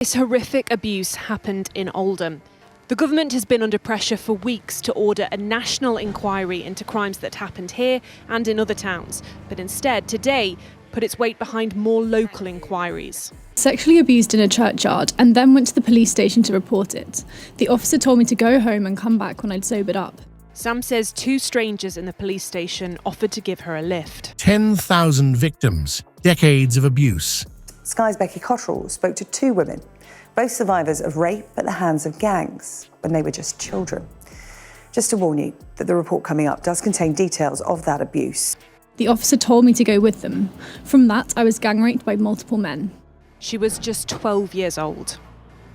This horrific abuse happened in Oldham. The government has been under pressure for weeks to order a national inquiry into crimes that happened here and in other towns, but instead today put its weight behind more local inquiries. Sexually abused in a churchyard and then went to the police station to report it. The officer told me to go home and come back when I'd sobered up. Sam says two strangers in the police station offered to give her a lift. 10,000 victims, decades of abuse. Sky's Becky Cottrell spoke to two women, both survivors of rape at the hands of gangs when they were just children. Just to warn you that the report coming up does contain details of that abuse. The officer told me to go with them. From that, I was gang raped by multiple men. She was just 12 years old.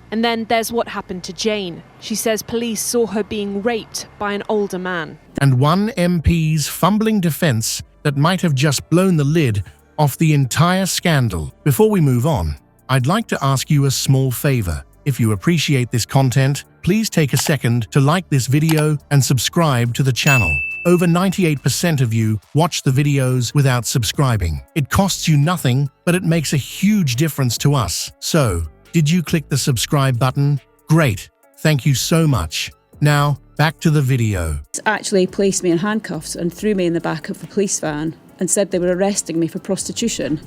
And then there's what happened to Jane. She says police saw her being raped by an older man. And one MP's fumbling defence that might have just blown the lid off the entire scandal. Before we move on, I'd like to ask you a small favour. If you appreciate this content, please take a second to like this video and subscribe to the channel. Over 98% of you watch the videos without subscribing. It costs you nothing, but it makes a huge difference to us. So, did you click the subscribe button? Great, thank you so much. Now, back to the video. Actually placed me in handcuffs and threw me in the back of a police van and said they were arresting me for prostitution.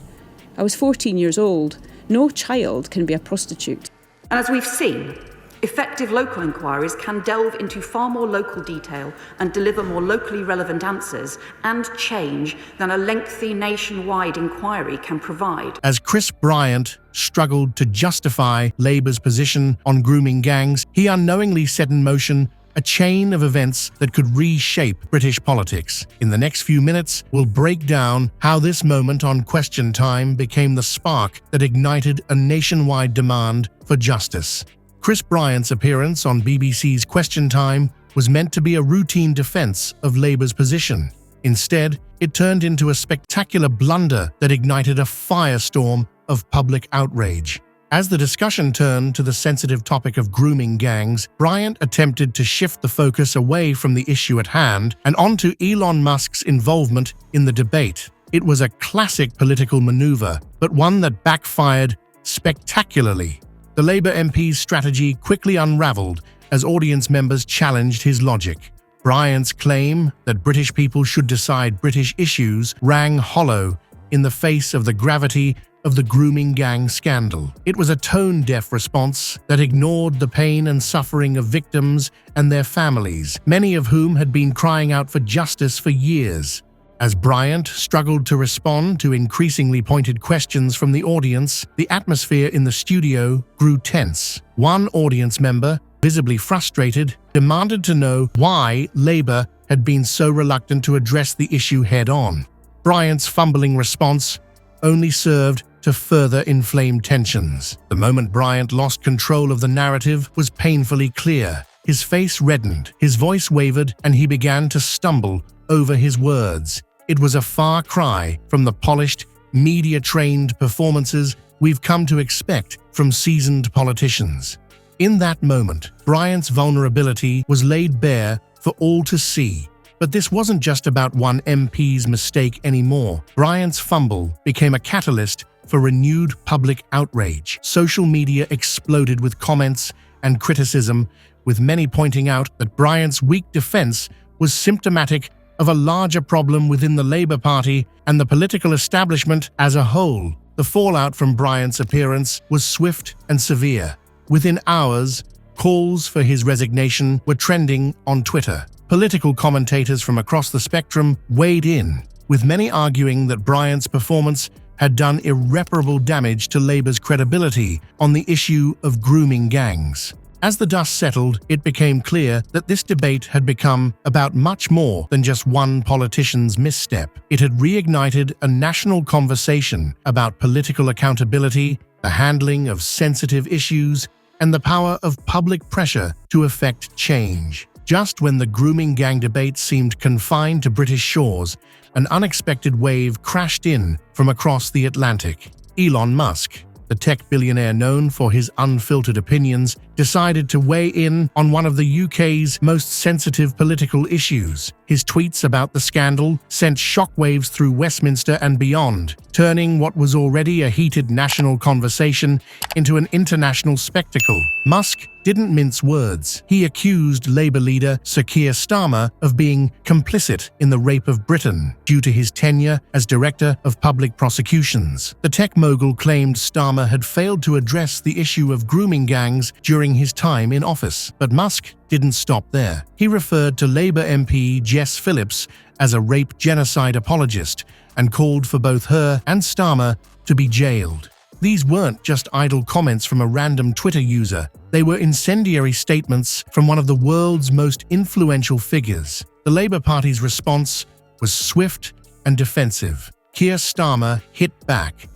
I was 14 years old. No child can be a prostitute. And as we've seen, effective local inquiries can delve into far more local detail and deliver more locally relevant answers and change than a lengthy nationwide inquiry can provide. As Chris Bryant struggled to justify Labour's position on grooming gangs, he unknowingly set in motion a chain of events that could reshape British politics. In the next few minutes, we'll break down how this moment on Question Time became the spark that ignited a nationwide demand for justice. Chris Bryant's appearance on BBC's Question Time was meant to be a routine defence of Labour's position. Instead, it turned into a spectacular blunder that ignited a firestorm of public outrage. As the discussion turned to the sensitive topic of grooming gangs, Bryant attempted to shift the focus away from the issue at hand and onto Elon Musk's involvement in the debate. It was a classic political maneuver, but one that backfired spectacularly. The Labour MP's strategy quickly unravelled as audience members challenged his logic. Bryant's claim that British people should decide British issues rang hollow in the face of the gravity of the grooming gang scandal. It was a tone-deaf response that ignored the pain and suffering of victims and their families, many of whom had been crying out for justice for years. As Bryant struggled to respond to increasingly pointed questions from the audience, the atmosphere in the studio grew tense. One audience member, visibly frustrated, demanded to know why Labour had been so reluctant to address the issue head-on. Bryant's fumbling response only served to further inflame tensions. The moment Bryant lost control of the narrative was painfully clear. His face reddened, his voice wavered, and he began to stumble over his words. It was a far cry from the polished, media-trained performances we've come to expect from seasoned politicians. In that moment, Bryant's vulnerability was laid bare for all to see. But this wasn't just about one MP's mistake anymore. Bryant's fumble became a catalyst for renewed public outrage. Social media exploded with comments and criticism, with many pointing out that Bryant's weak defense was symptomatic of a larger problem within the Labour Party and the political establishment as a whole. The fallout from Bryant's appearance was swift and severe. Within hours, calls for his resignation were trending on Twitter. Political commentators from across the spectrum weighed in, with many arguing that Bryant's performance had done irreparable damage to Labour's credibility on the issue of grooming gangs. As the dust settled, it became clear that this debate had become about much more than just one politician's misstep. It had reignited a national conversation about political accountability, the handling of sensitive issues, and the power of public pressure to effect change. Just when the grooming gang debate seemed confined to British shores, an unexpected wave crashed in from across the Atlantic. Elon Musk, The tech billionaire, known for his unfiltered opinions, decided to weigh in on one of the UK's most sensitive political issues. His tweets about the scandal sent shockwaves through Westminster and beyond, turning what was already a heated national conversation into an international spectacle. Musk didn't mince words. He accused Labour leader Sir Keir Starmer of being complicit in the rape of Britain due to his tenure as Director of Public Prosecutions. The tech mogul claimed Starmer had failed to address the issue of grooming gangs during his time in office. But Musk didn't stop there. He referred to Labour MP Jess Phillips as a rape genocide apologist and called for both her and Starmer to be jailed. These weren't just idle comments from a random Twitter user. They were incendiary statements from one of the world's most influential figures. The Labour Party's response was swift and defensive. Keir Starmer hit back,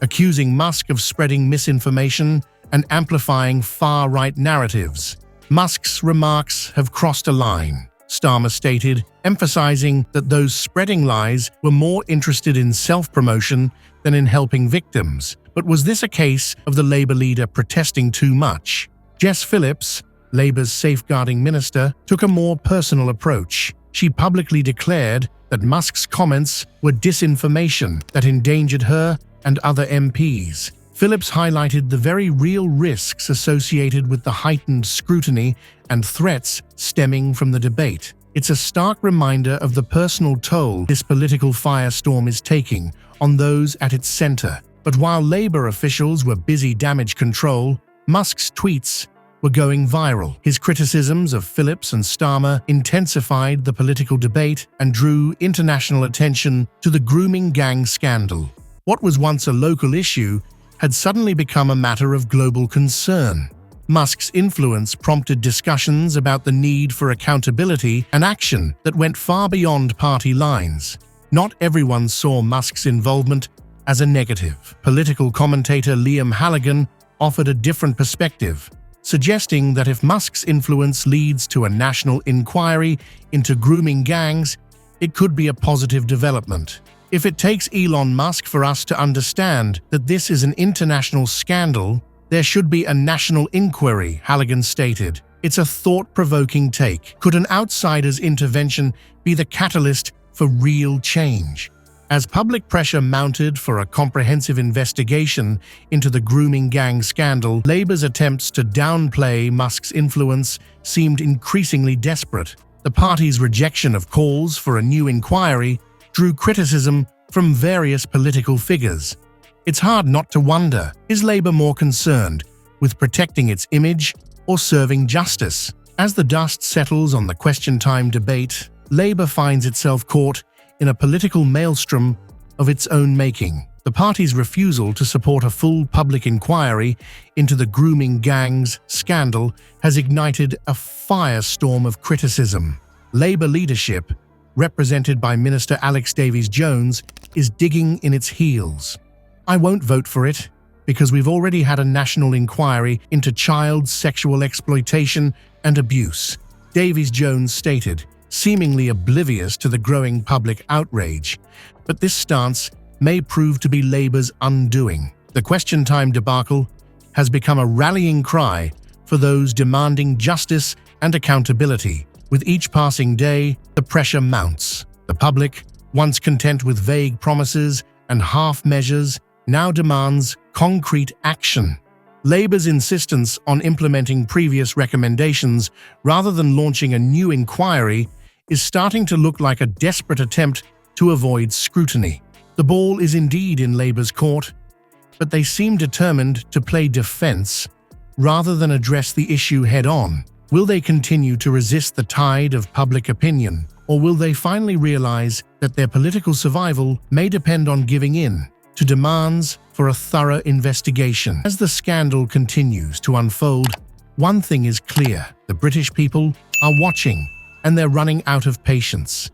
accusing Musk of spreading misinformation and amplifying far-right narratives. Musk's remarks have crossed a line, Starmer stated, emphasizing that those spreading lies were more interested in self-promotion than in helping victims. But was this a case of the Labour leader protesting too much? Jess Phillips, Labour's safeguarding minister, took a more personal approach. She publicly declared that Musk's comments were disinformation that endangered her and other MPs. Phillips highlighted the very real risks associated with the heightened scrutiny and threats stemming from the debate. It's a stark reminder of the personal toll this political firestorm is taking on those at its center. But while Labour officials were busy damage control, Musk's tweets were going viral. His criticisms of Phillips and Starmer intensified the political debate and drew international attention to the grooming gang scandal. What was once a local issue had suddenly become a matter of global concern. Musk's influence prompted discussions about the need for accountability and action that went far beyond party lines. Not everyone saw Musk's involvement as a negative. Political commentator Liam Halligan offered a different perspective, suggesting that if Musk's influence leads to a national inquiry into grooming gangs, it could be a positive development. If it takes Elon Musk for us to understand that this is an international scandal, there should be a national inquiry, Halligan stated. It's a thought-provoking take. Could an outsider's intervention be the catalyst for real change? As public pressure mounted for a comprehensive investigation into the grooming gang scandal, Labour's attempts to downplay Musk's influence seemed increasingly desperate. The party's rejection of calls for a new inquiry drew criticism from various political figures. It's hard not to wonder, is Labour more concerned with protecting its image or serving justice? As the dust settles on the question time debate, Labour finds itself caught in a political maelstrom of its own making. The party's refusal to support a full public inquiry into the grooming gangs scandal has ignited a firestorm of criticism. Labour leadership, represented by Minister Alex Davies-Jones, is digging in its heels. I won't vote for it, because we've already had a national inquiry into child sexual exploitation and abuse, Davies-Jones stated, seemingly oblivious to the growing public outrage. But this stance may prove to be Labour's undoing. The question time debacle has become a rallying cry for those demanding justice and accountability. With each passing day, the pressure mounts. The public, once content with vague promises and half measures, now demands concrete action. Labour's insistence on implementing previous recommendations rather than launching a new inquiry is starting to look like a desperate attempt to avoid scrutiny. The ball is indeed in Labour's court, but they seem determined to play defence rather than address the issue head-on. Will they continue to resist the tide of public opinion, or will they finally realise that their political survival may depend on giving in to demands for a thorough investigation? As the scandal continues to unfold, one thing is clear: the British people are watching, and they're running out of patience.